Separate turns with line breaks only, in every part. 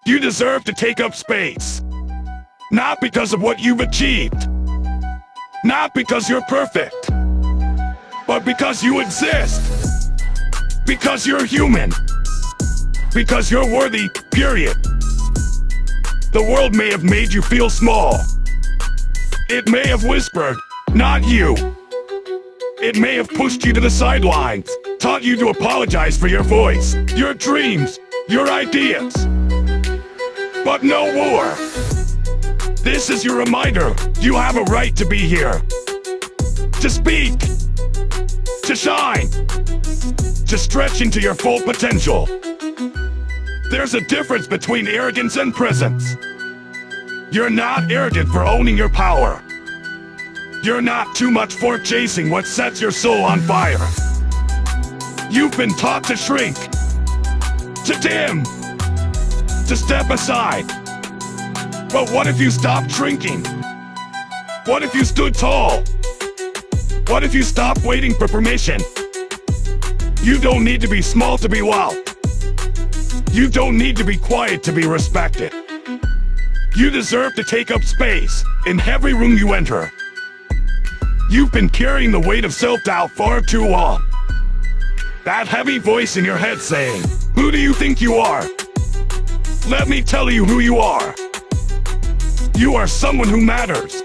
You deserve to take up space. Not because of what you've achieved. Not because you're perfect. But because you exist. Because you're human. Because you're worthy, period. The world may have made you feel small. It may have whispered, not you. It may have pushed you to the sidelines, taught you to apologize for your voice, your dreams, your ideas. But no more. This is your reminder. You have a right to be here. To speak. To shine. To stretch into your full potential. There's a difference between arrogance and presence. You're not arrogant for owning your power. You're not too much for chasing what sets your soul on fire. You've been taught to shrink, to dim, to step aside. But what if you stopped shrinking? What if you stood tall? What if you stopped waiting for permission? You don't need to be small to be wow. You don't need to be quiet to be respected. You deserve to take up space in every room you enter. You've been carrying the weight of self-doubt far too long. That heavy voice in your head saying, "Who do you think you are?" Let me tell you who you are. You are someone who matters.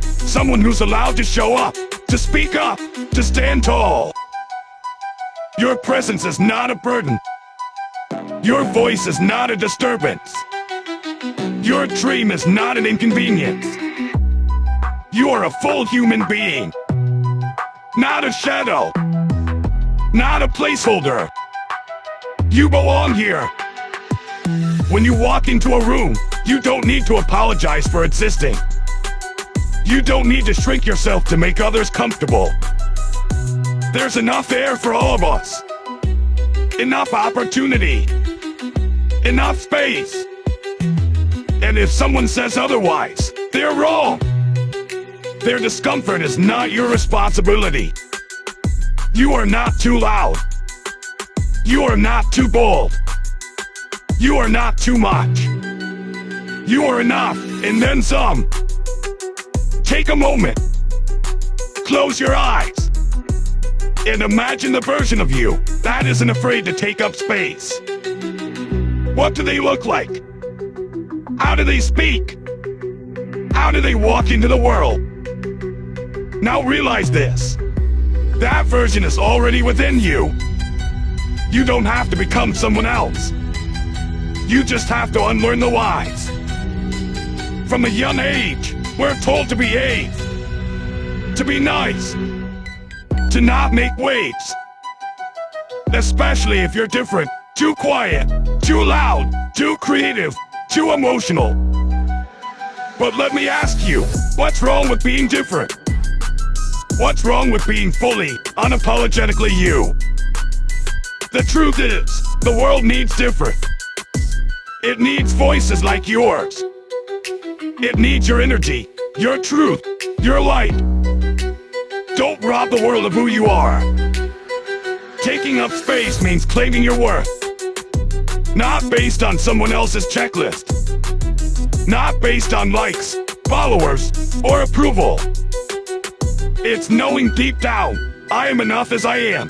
Someone who's allowed to show up, to speak up, to stand tall. Your presence is not a burden. Your voice is not a disturbance. Your dream is not an inconvenience. You are a full human being. Not a shadow. Not a placeholder. You belong here. When you walk into a room, you don't need to apologize for existing. You don't need to shrink yourself to make others comfortable. There's enough air for all of us. Enough opportunity. Enough space. And if someone says otherwise, they're wrong. Their discomfort is not your responsibility. You are not too loud. You are not too bold. You are not too much. You are enough, and then some. Take a moment. Close your eyes. And imagine the version of you that isn't afraid to take up space. What do they look like? How do they speak? How do they walk into the world? Now realize this. That version is already within you. You don't have to become someone else. You just have to unlearn the lies. From a young age, we're told to behave, to be nice, to not make waves. Especially if you're different, too quiet, too loud, too creative, too emotional. But let me ask you, what's wrong with being different? What's wrong with being fully, unapologetically you? The truth is, the world needs different. It needs voices like yours. It needs your energy, your truth, your light. Don't rob the world of who you are. Taking up space means claiming your worth. Not based on someone else's checklist. Not based on likes, followers, or approval. It's knowing deep down, I am enough as I am.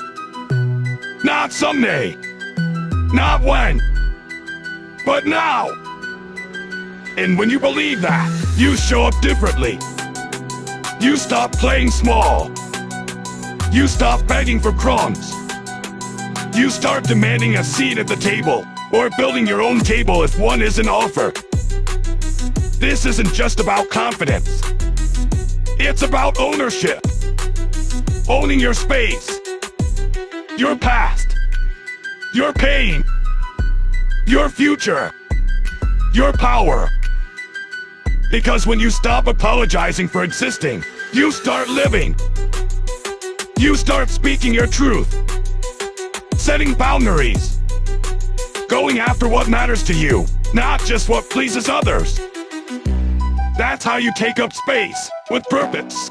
Not someday. Not when. But now. And when you believe that, you show up differently. You stop playing small. You stop begging for crumbs. You start demanding a seat at the table, or building your own table if one isn't offered. This isn't just about confidence. It's about ownership. Owning your space. Your past. Your pain. Your future. Your power. Because when you stop apologizing for existing, you start living. You start speaking your truth. Setting boundaries. Going after what matters to you, not just what pleases others. That's how you take up space, with purpose.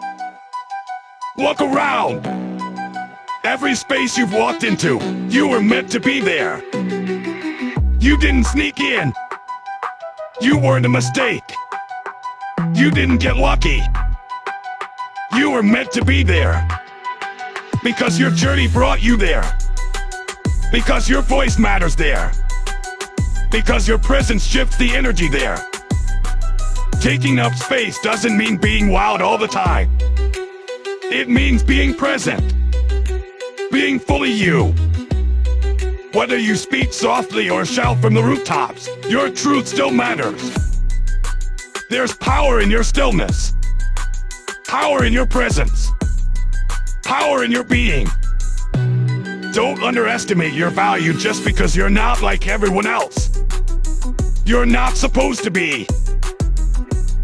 Look around. Every space you've walked into, you were meant to be there. You didn't sneak in. You weren't a mistake. You didn't get lucky. You were meant to be there. Because your journey brought you there. Because your voice matters there. Because your presence shifts the energy there. Taking up space doesn't mean being loud all the time. It means being present. Being fully you. Whether you speak softly or shout from the rooftops, your truth still matters. There's power in your stillness. Power in your presence. Power in your being. Don't underestimate your value just because you're not like everyone else. You're not supposed to be.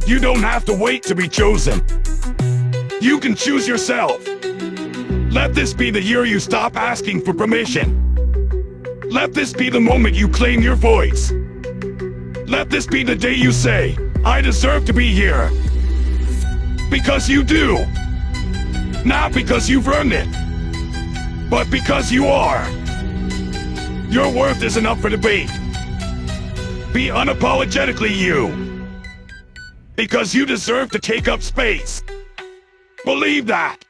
You don't have to wait to be chosen. You can choose yourself. Let this be the year you stop asking for permission. Let this be the moment you claim your voice. Let this be the day you say, I deserve to be here. Because you do. Not because you've earned it, but because you are. Your worth isn't up for debate. Be unapologetically you. Because you deserve to take up space. Believe that.